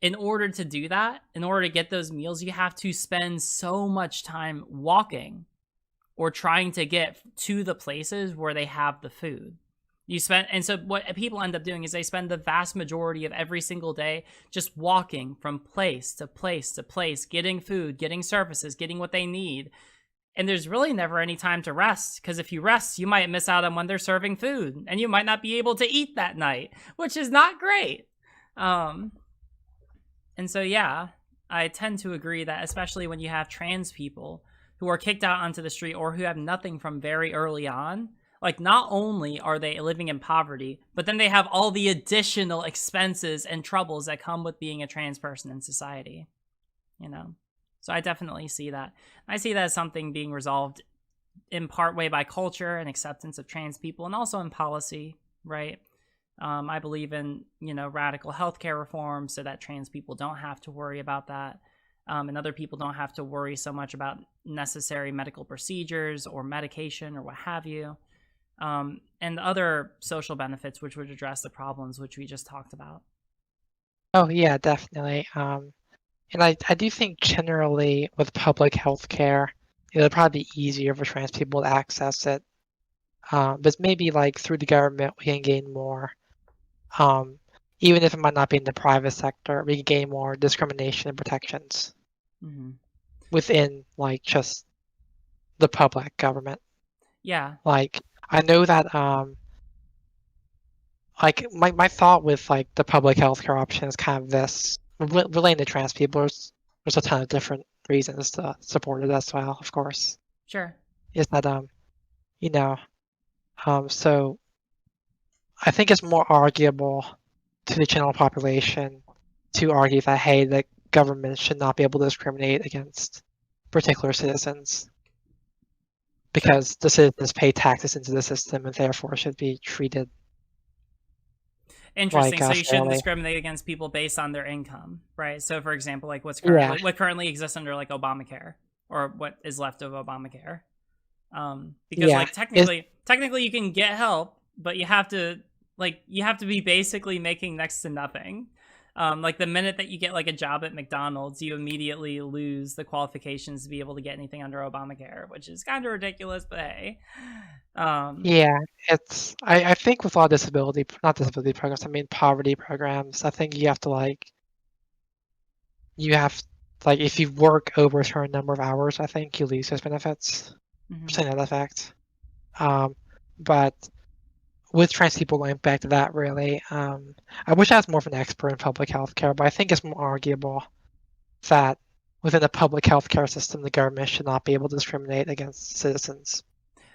in order to do that, in order to get those meals, you have to spend so much time walking or trying to get to the places where they have the food. And so what people end up doing is they spend the vast majority of every single day just walking from place to place to place, getting food, getting services, getting what they need. And there's really never any time to rest, because if you rest, you might miss out on when they're serving food, and you might not be able to eat that night, which is not great. And so, yeah, I tend to agree that especially when you have trans people who are kicked out onto the street or who have nothing from very early on, like, not only are they living in poverty, but then they have all the additional expenses and troubles that come with being a trans person in society, you know? So I definitely see that. I see that as something being resolved in part way by culture and acceptance of trans people, and also in policy, right? I believe in, radical healthcare reform so that trans people don't have to worry about that. And other people don't have to worry so much about necessary medical procedures or medication or what have you. And other social benefits which would address the problems which we just talked about. Oh yeah, definitely. And I do think generally with public health care, it'll probably be easier for trans people to access it. But maybe like through the government, we can gain more. Even if it might not be in the private sector, we can gain more discrimination and protections within like just the public government. Yeah. Like I know that like my thought with like the public healthcare option is kind of this relating to trans people. There's a ton of different reasons to support it as well, of course. Sure. Is that so I think it's more arguable to the general population to argue that, hey, the government should not be able to discriminate against particular citizens because the citizens pay taxes into the system and therefore should be treated. Interesting. So you shouldn't discriminate against people based on their income, right? So, for example, like what currently exists under like Obamacare, or what is left of Obamacare, because like technically you can get help, but you have to be basically making next to nothing. Like the minute that you get like a job at McDonald's, you immediately lose the qualifications to be able to get anything under Obamacare, which is kind of ridiculous, but hey. Yeah, it's I think with all not disability programs, I mean poverty programs, I think you have to if you work over a certain number of hours, I think you lose those benefits. Something to that effect. But with trans people going back to that, really, I wish I was more of an expert in public health care, but I think it's more arguable that within the public health care system, the government should not be able to discriminate against citizens.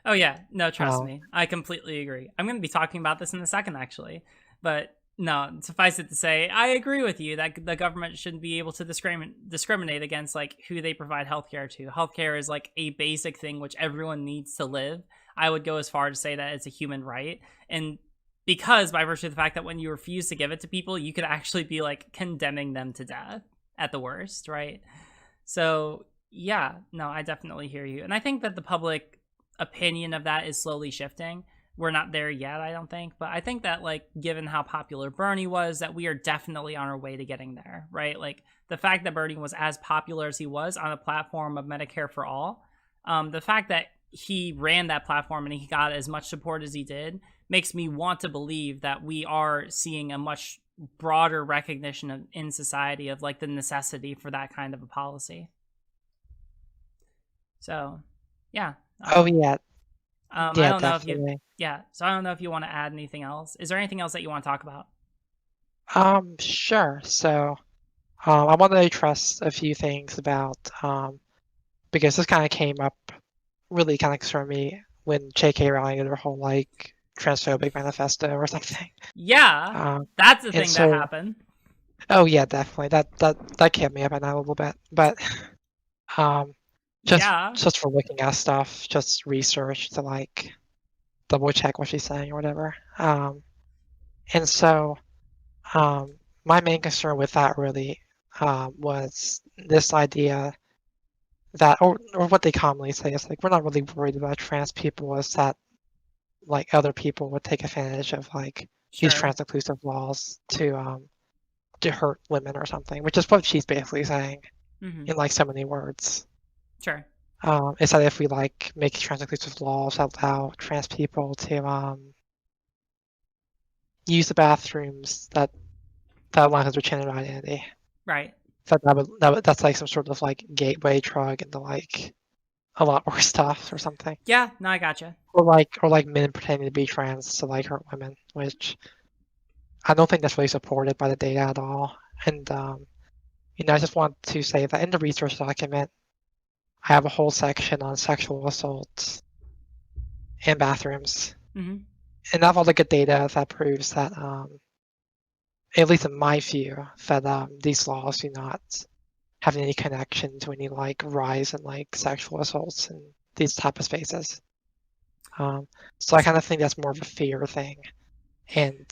Oh, yeah. No, trust me. I completely agree. I'm going to be talking about this in a second, actually. But no, suffice it to say, I agree with you that the government shouldn't be able to discriminate against like who they provide healthcare to. Healthcare is like a basic thing which everyone needs to live. I would go as far to say that it's a human right. And because by virtue of the fact that when you refuse to give it to people, you could actually be like condemning them to death at the worst, right? So yeah, no, I definitely hear you. And I think that the public opinion of that is slowly shifting. We're not there yet, I don't think, but I think that like given how popular Bernie was, that we are definitely on our way to getting there, right? Like the fact that Bernie was as popular as he was on a platform of Medicare for all, the fact that he ran that platform and he got as much support as he did makes me want to believe that we are seeing a much broader recognition in society of like the necessity for that kind of a policy. So yeah. Oh yeah. I don't know if you, so I don't know if you want to add anything else. Is there anything else that you want to talk about? Sure. So, I want to address a few things about, because this kind of came up really kind of concerned me when J.K. Rowling did her whole like transphobic manifesto or something. Yeah, that's the thing that happened. Oh yeah, definitely. That kept me up at night a little bit, but just for looking at stuff, just research to like double check what she's saying or whatever. And so my main concern with that really was this idea that, or what they commonly say is like, we're not really worried about trans people, is that like other people would take advantage of like these Sure. trans inclusive laws to hurt women or something, which is what she's basically saying in like so many words. Sure. Is that if we like make trans inclusive laws that allow trans people to use the bathrooms that align with their gender identity, Right. that's like some sort of like gateway drug into like a lot worse stuff or something. Yeah, no, I gotcha. Or like men pretending to be trans to like hurt women, which I don't think that's really supported by the data at all. And I just want to say that in the research document, I have a whole section on sexual assault in bathrooms, and I have all the good data that proves that, at least in my view, that these laws do not have any connection to any like rise in like sexual assaults in these type of spaces. So I kind of think that's more of a fear thing, and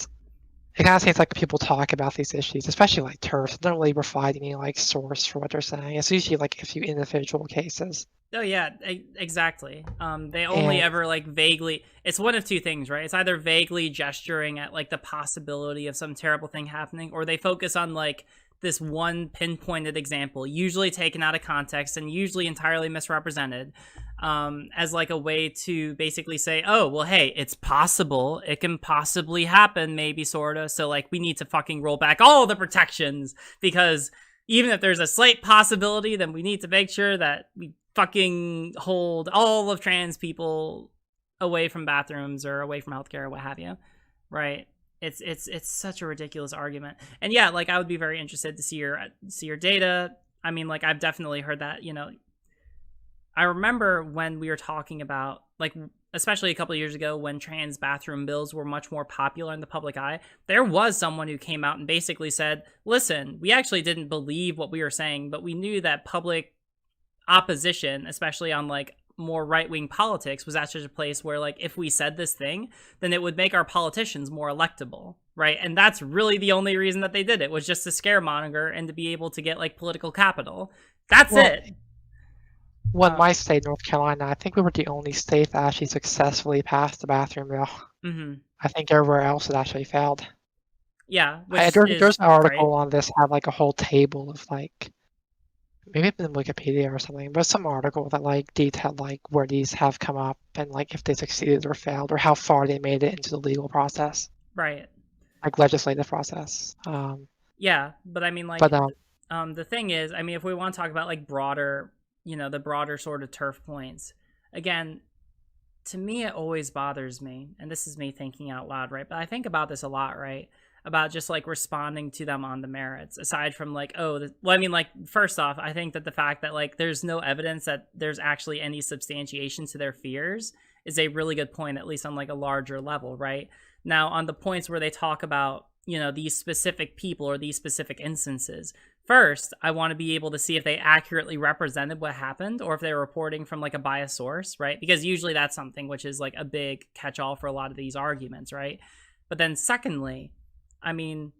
it kind of seems like people talk about these issues, especially like TERFs, don't really provide any like source for what they're saying. It's usually like a few individual cases. Oh yeah, exactly. They only ever like vaguely. It's one of two things, right? It's either vaguely gesturing at like the possibility of some terrible thing happening, or they focus on like this one pinpointed example, usually taken out of context and usually entirely misrepresented, as like a way to basically say, oh, well, hey, it's possible. It can possibly happen, maybe, sort of. So like we need to fucking roll back all the protections, because even if there's a slight possibility, then we need to make sure that we fucking hold all of trans people away from bathrooms or away from healthcare or what have you, right? It's such a ridiculous argument. And yeah, like I would be very interested to see your data. I mean, like I've definitely heard that, I remember when we were talking about, like, especially a couple of years ago when trans bathroom bills were much more popular in the public eye, there was someone who came out and basically said, listen, we actually didn't believe what we were saying, but we knew that public opposition, especially on like more right-wing politics, was actually a place where like if we said this thing, then it would make our politicians more electable, right? And that's really the only reason that they did it, was just to scaremonger and to be able to get like political capital. That's it. Well, in my state, North Carolina, I think we were the only state that actually successfully passed the bathroom bill. I think everywhere else it actually failed. Yeah, there's an article on this, had like a whole table of like, maybe it's in Wikipedia or something, but some article that like detailed like where these have come up and like if they succeeded or failed or how far they made it into the legal process, right? Like legislative process. Yeah, but I mean, like, the thing is, I mean, if we want to talk about like broader, the broader sort of turf points, again, to me, it always bothers me, and this is me thinking out loud, right? But I think about this a lot, right? About just like responding to them on the merits, aside from like, first off, I think that the fact that like there's no evidence that there's actually any substantiation to their fears is a really good point, at least on like a larger level, right? Now, on the points where they talk about, these specific people or these specific instances, first, I want to be able to see if they accurately represented what happened or if they're reporting from like a biased source, right? Because usually that's something which is like a big catch-all for a lot of these arguments, right? But then secondly, I mean,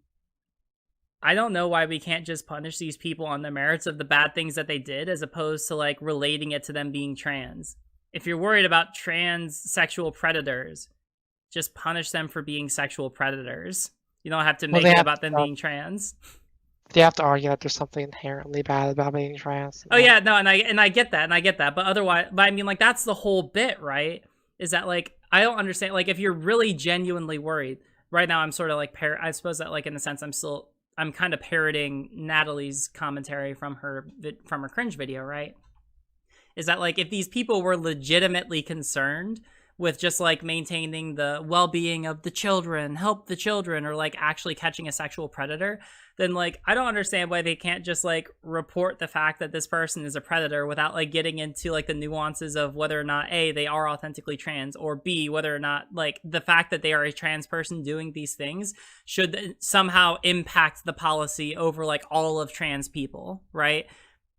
I don't know why we can't just punish these people on the merits of the bad things that they did, as opposed to like relating it to them being trans. If you're worried about trans sexual predators, just punish them for being sexual predators. You don't have to make it about them being trans. They have to argue that there's something inherently bad about being trans. Oh yeah, no, and I get that, but otherwise, I mean, like that's the whole bit, right? Is that like I don't understand, like if you're really genuinely worried. Right now, I'm sort of like, I suppose that like in a sense, I'm kind of parroting Natalie's commentary from her cringe video, right? Is that like if these people were legitimately concerned with just like maintaining the well-being of the children, help the children, or like actually catching a sexual predator, then like I don't understand why they can't just like report the fact that this person is a predator without like getting into like the nuances of whether or not A, they are authentically trans, or B, whether or not like the fact that they are a trans person doing these things should somehow impact the policy over like all of trans people, right?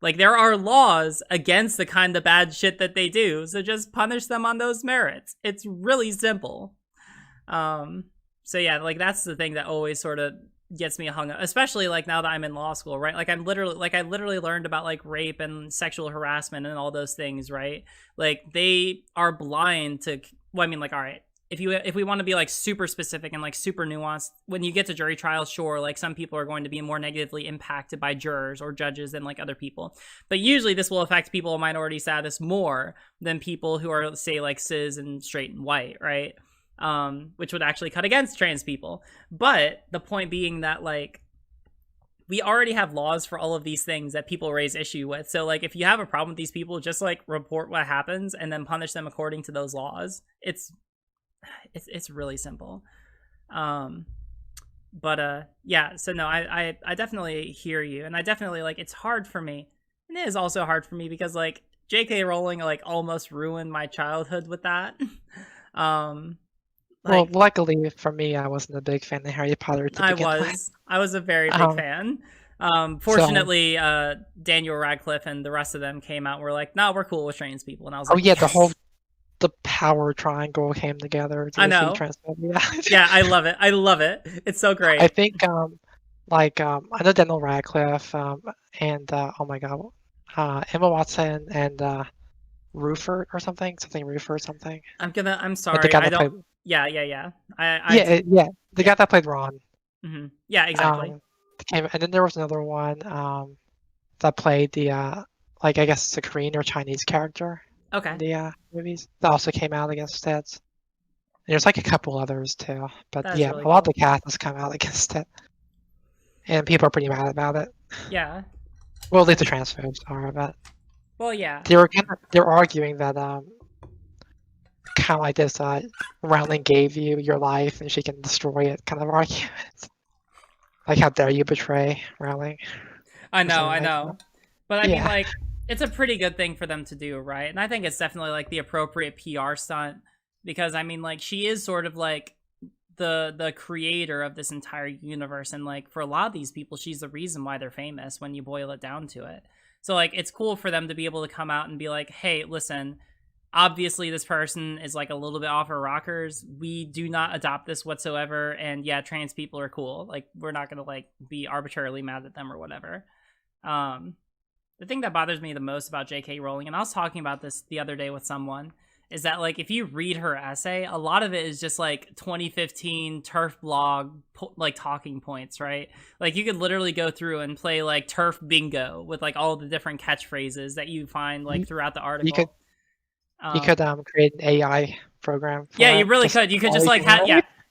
Like there are laws against the kind of bad shit that they do, so just punish them on those merits. It's really simple. So yeah, like that's the thing that always sort of gets me hung up, especially like now that I'm in law school, right? Like I literally learned about like rape and sexual harassment and all those things, right? Like they are blind to, well, I mean, like, all right, if we want to be like super specific and like super nuanced, when you get to jury trials, sure, like some people are going to be more negatively impacted by jurors or judges than like other people, but usually this will affect people of minority status more than people who are, say, like cis and straight and white, right? Which would actually cut against trans people. But the point being that like we already have laws for all of these things that people raise issue with. So like if you have a problem with these people, just like report what happens and then punish them according to those laws. It's really simple. But yeah, so no, I definitely hear you, and I definitely like, it's hard for me, and it is also hard for me because like J.K. Rowling like almost ruined my childhood with that. Well, luckily for me, I wasn't a big fan of Harry Potter to begin with. I was a very big fan. Fortunately, Daniel Radcliffe and the rest of them came out and were like, no, we're cool with trans people, and I was like, oh yeah, yes! the power triangle came together to I know. transphobia. Yeah, I love it. I love it. It's so great. I think I know Daniel Radcliffe and oh my god, Emma Watson and Rufert or something Rufert or something. I'm sorry. I don't. Yeah. Yeah. The guy that played Ron. Mm-hmm. Yeah, exactly. And then there was another one that played the I guess it's a Korean or Chinese character. Okay. In the movies that also came out against it. There's like a couple others too, but yeah, really a lot of the cast has come out against it, and people are pretty mad about it. Yeah. Well, at least the transphobes are, but. Well, yeah. They're arguing that kind of like this Rowling gave you your life and she can destroy it kind of argument. Like, how dare you betray Rowling? I know. But I mean, like, it's a pretty good thing for them to do, right? And I think it's definitely like the appropriate PR stunt, because I mean, like, she is sort of like the creator of this entire universe, and like for a lot of these people, she's the reason why they're famous when you boil it down to it. So like it's cool for them to be able to come out and be like, hey, listen, obviously this person is like a little bit off her rockers. We do not adopt this whatsoever, and yeah, trans people are cool. Like, we're not gonna like be arbitrarily mad at them or whatever. The thing that bothers me the most about J.K. Rowling, and I was talking about this the other day with someone, is that like if you read her essay, a lot of it is just like 2015 TERF blog like talking points, right? Like you could literally go through and play like TERF bingo with like all the different catchphrases that you find like throughout the article. You could create an AI program. Yeah, you really could. You could just like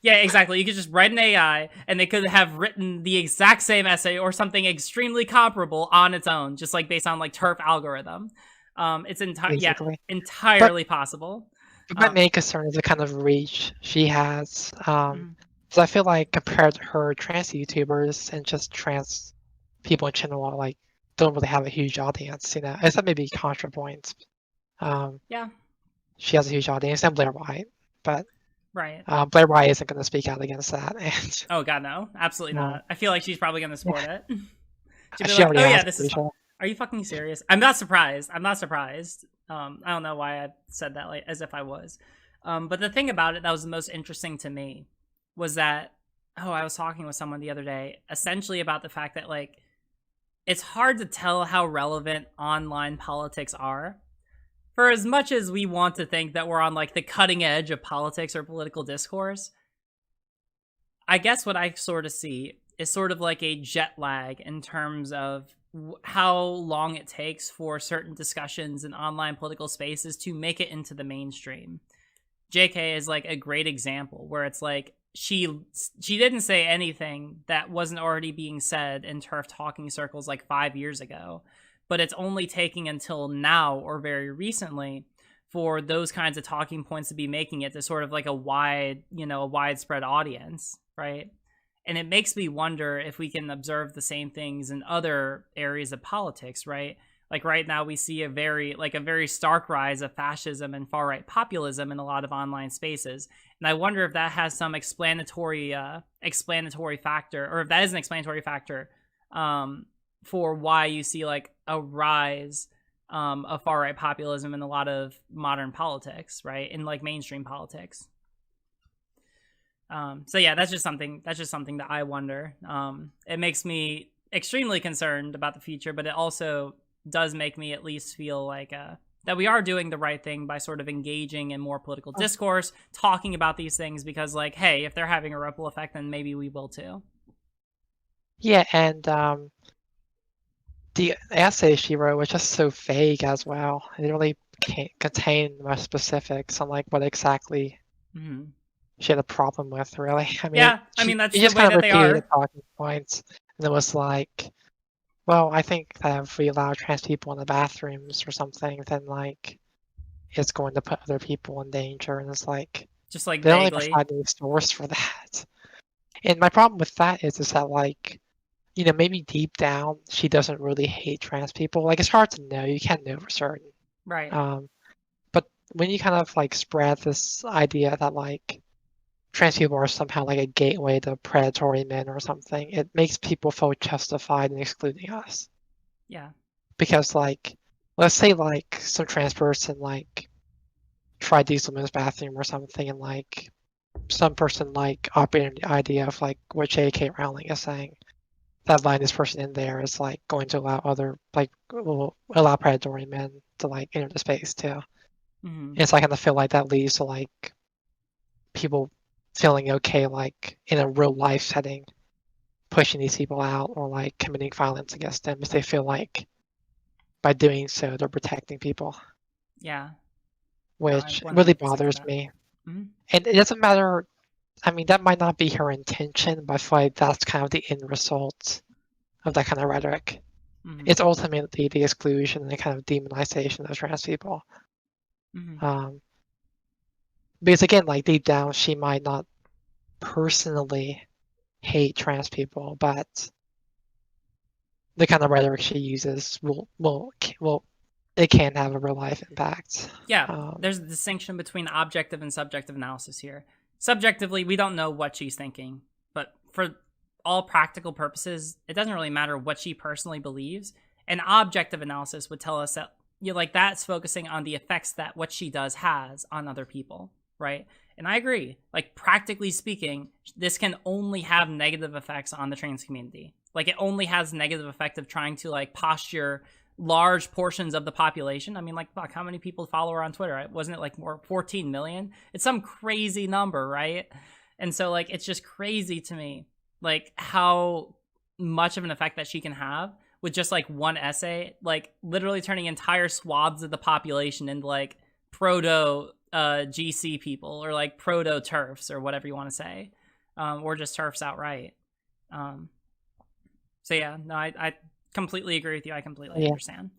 yeah, exactly. You could just write an AI, and they could have written the exact same essay or something extremely comparable on its own, just like based on like TERF algorithm. It's entirely possible. But my main concern is the kind of reach she has. So I feel like compared to her, trans YouTubers and just trans people in general, like, don't really have a huge audience, you know. Except maybe ContraPoints. Yeah. She has a huge audience, and Blair White, but right. Blair White isn't going to speak out against that. And oh god, no, absolutely not. I feel like she's probably going to support it. She like, oh yeah, this is. Are you fucking serious? I'm not surprised. I don't know why I said that like as if I was. But the thing about it that was the most interesting to me was that I was talking with someone the other day, essentially about the fact that like it's hard to tell how relevant online politics are. For as much as we want to think that we're on like the cutting edge of politics or political discourse, I guess what I sort of see is sort of like a jet lag in terms of how long it takes for certain discussions in online political spaces to make it into the mainstream. JK is like a great example where it's like she didn't say anything that wasn't already being said in TERF talking circles like 5 years ago. But it's only taking until now or very recently for those kinds of talking points to be making it to sort of like a widespread audience, right? And it makes me wonder if we can observe the same things in other areas of politics, right? Like right now we see a very stark rise of fascism and far-right populism in a lot of online spaces. And I wonder if that has some explanatory factor, or if that is an explanatory factor, for why you see like a rise of far-right populism in a lot of modern politics, right? In like mainstream politics. So yeah, that's just something that I wonder. It makes me extremely concerned about the future, but it also does make me at least feel like that we are doing the right thing by sort of engaging in more political discourse, talking about these things, because like, hey, if they're having a ripple effect, then maybe we will too. Yeah, and the essay she wrote was just so vague as well. It really can't contain much specifics on like what exactly she had a problem with, really. I mean, Yeah, I mean, that's she the just way kind of that they repeated the are. talking points, and it was like, well, I think that if we allow trans people in the bathrooms or something, then like it's going to put other people in danger, and it's like Just like they don't really vaguely. provide any source for that. And my problem with that is that like, you know, maybe deep down she doesn't really hate trans people. Like it's hard to know. You can't know for certain. Right. But when you kind of like spread this idea that like trans people are somehow like a gateway to predatory men or something, it makes people feel justified in excluding us. Yeah. Because like, let's say like some trans person like tried to use the men's bathroom or something, and like some person like operating the idea of like what J.K. Rowling is saying, that letting this person in there is like going to allow other like will allow predatory men to like enter the space too. It's like gonna feel like that leads to like people feeling okay like in a real life setting pushing these people out or like committing violence against them, if they feel like by doing so they're protecting people. Yeah. No, I Which really 100% get bothers that. me. And it doesn't matter, I mean, that might not be her intention, but I feel like that's kind of the end result of that kind of rhetoric. It's ultimately the exclusion and the kind of demonization of trans people. Because again, like deep down, she might not personally hate trans people, but the kind of rhetoric she uses will it can have a real life impact. Yeah, there's a distinction between objective and subjective analysis here. Subjectively, we don't know what she's thinking, but for all practical purposes, it doesn't really matter what she personally believes. An objective analysis would tell us that like that's focusing on the effects that what she does has on other people, right? And I agree. Like practically speaking, this can only have negative effects on the trans community. Like it only has negative effect of trying to like posture large portions of the population. I mean, like, fuck, how many people follow her on Twitter? Right? Wasn't it like more 14 million? It's some crazy number, right? And so, like, it's just crazy to me, like, how much of an effect that she can have with just like one essay, like literally turning entire swaths of the population into like proto GC people or like proto TERFs or whatever you want to say, or just TERFs outright. So yeah, no, I completely agree with you. I completely understand.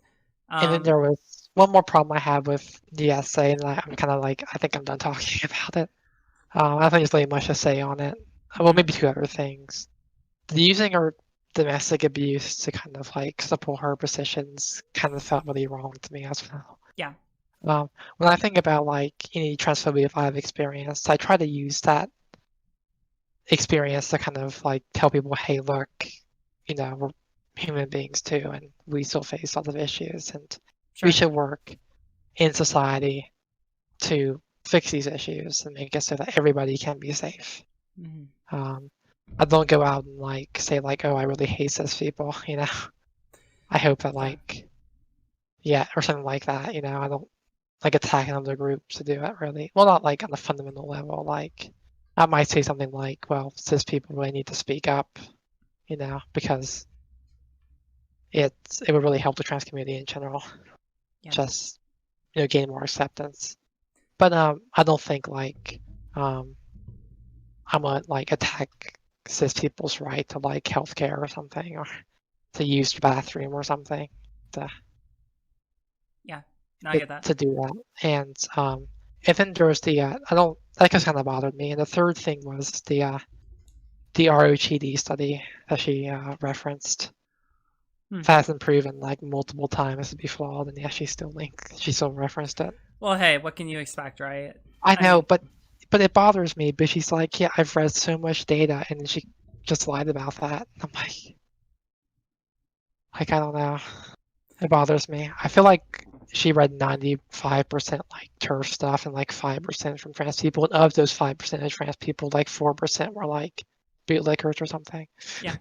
And then there was one more problem I have with the essay, and I'm kind of like, I think I'm done talking about it. I don't think there's really much to say on it. Well, maybe two other things. Using her domestic abuse to kind of like support her positions kind of felt really wrong to me as well. Yeah. When I think about like any transphobia I've experienced, I try to use that experience to kind of like tell people, hey, look, you know, we're human beings too, and we still face lots of issues, and we should work in society to fix these issues and make it so that everybody can be safe. I don't go out and like say like, oh, I really hate cis people, you know. I hope that like, yeah, or something like that, you know. I don't like attacking other groups to do it really. Well, not like on a fundamental level. Like, I might say something like, well, cis people really need to speak up, you know, because it would really help the trans community in general. Just, you know, gain more acceptance. But I don't think like I'm gonna like attack cis people's right to like healthcare or something, or to use the bathroom or something. No, I get that. To do that. And then there was the that just kind of bothered me. And the third thing was the ROGD study that she referenced. That hasn't proven like multiple times to be flawed, and yeah, she still referenced it. Well, hey, what can you expect, right? I know, but it bothers me. But she's like, yeah, I've read so much data, and then she just lied about that. I'm like I don't know. It bothers me. I feel like she read 95% like TERF stuff and like 5% from trans people. And of those 5% of trans people, like 4% were like bootlickers or something. Yeah.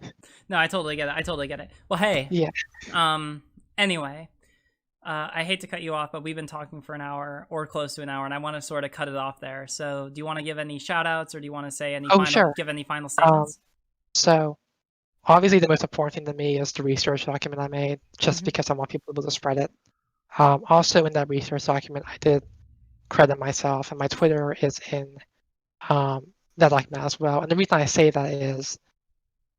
No, I totally get it. I totally get it. Well, hey. Yeah. Anyway, I hate to cut you off, but we've been talking for an hour or close to an hour, and I want to sort of cut it off there. So, do you want to give any shout outs, or do you want to say any give any final statements? So obviously the most important thing to me is the research document I made, just because I want people to be able to spread it. Also in that research document, I did credit myself, and my Twitter is in that document as well. And the reason I say that is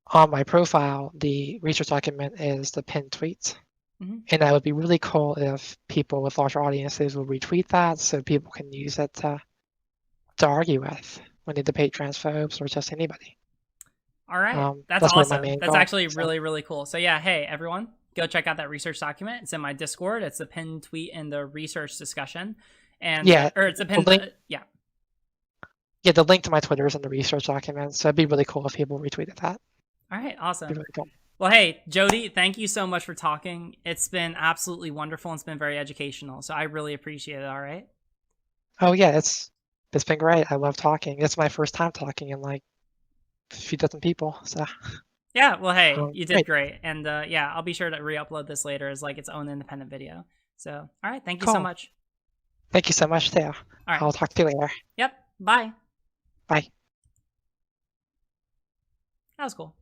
on my profile, the research document is the pinned tweet. And that would be really cool if people with larger audiences will retweet that so people can use it to argue with when they debate transphobes or just anybody. All right. That's awesome. That's actually really, really cool. So yeah, hey, everyone, go check out that research document. It's in my Discord. It's a pinned tweet in the research discussion. And or it's a pinned link. Yeah, the link to my Twitter is in the research document. So it'd be really cool if people retweeted that. All right, awesome. Really cool. Well, hey, Jody, thank you so much for talking. It's been absolutely wonderful, and it's been very educational. So I really appreciate it. All right. Oh yeah, it's been great. I love talking. It's my first time talking in like a few dozen people. So yeah, well, hey, you did great. And yeah, I'll be sure to re-upload this later as like its own independent video. So all right, thank you so much. Thank you so much, Theo. All right, I'll talk to you later. Yep. Bye. Bye. That was cool.